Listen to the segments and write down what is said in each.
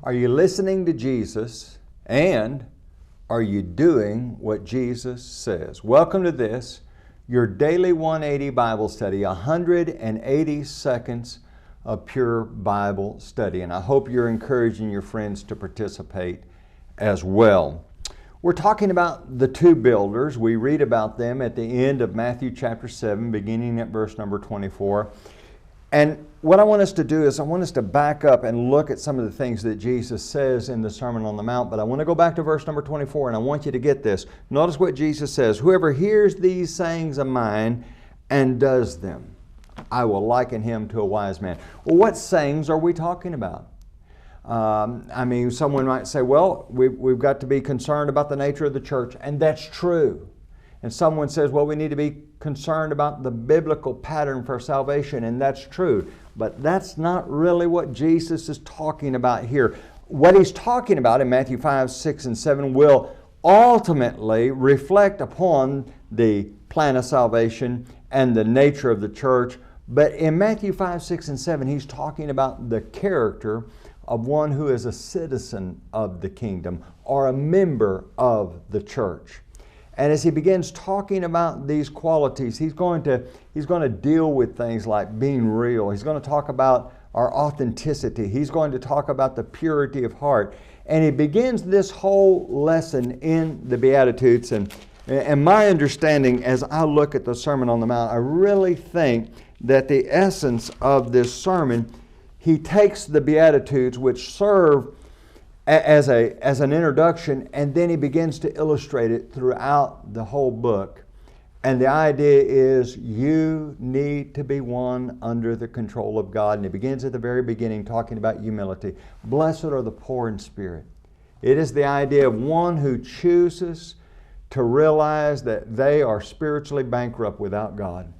Are you listening to Jesus, and are you doing what Jesus says? Welcome to this, your daily 180 Bible study, 180 seconds of pure Bible study. And I hope you're encouraging your friends to participate as well. We're talking about the two builders. We read about them at the end of Matthew chapter 7, beginning at verse number 24. And what I want us to do is I want us to back up and look at some of the things that Jesus says in the Sermon on the Mount. But I want to go back to verse number 24, and I want you to get this. Notice what Jesus says. Whoever hears these sayings of mine and does them, I will liken him to a wise man. Well, what sayings are we talking about? Someone might say, well, we've got to be concerned about the nature of the church, and that's true. And someone says, well, we need to be concerned about the biblical pattern for salvation, and that's true. But that's not really what Jesus is talking about here. What he's talking about in Matthew 5, 6, and 7 will ultimately reflect upon the plan of salvation and the nature of the church. But in Matthew 5, 6, and 7, he's talking about the character of one who is a citizen of the kingdom or a member of the church. And as he begins talking about these qualities, he's going to deal with things like being real. He's going to talk about our authenticity. He's going to talk about the purity of heart. And he begins this whole lesson in the Beatitudes. And my understanding as I look at the Sermon on the Mount, I really think that the essence of this sermon, he takes the Beatitudes, which serve as an introduction, and then he begins to illustrate it throughout the whole book. And the idea is you need to be one under the control of God. And he begins at the very beginning talking about humility. Blessed are the poor in spirit. It is the idea of one who chooses to realize that they are spiritually bankrupt without God.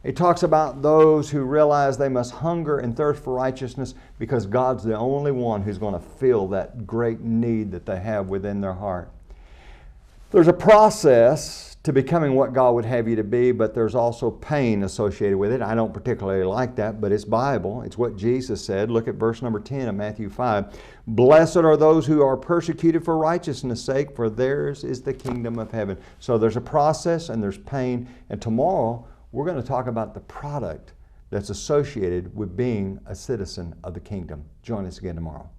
He talks about those who realize they must hunger and thirst for righteousness because God's the only one who's going to fill that great need that they have within their heart. There's a process to becoming what God would have you to be, but there's also pain associated with it. I don't particularly like that, but it's Bible. It's what Jesus said. Look at verse number 10 of Matthew 5. Blessed are those who are persecuted for righteousness' sake, for theirs is the kingdom of heaven. So there's a process and there's pain, and tomorrow we're going to talk about the product that's associated with being a citizen of the kingdom. Join us again tomorrow.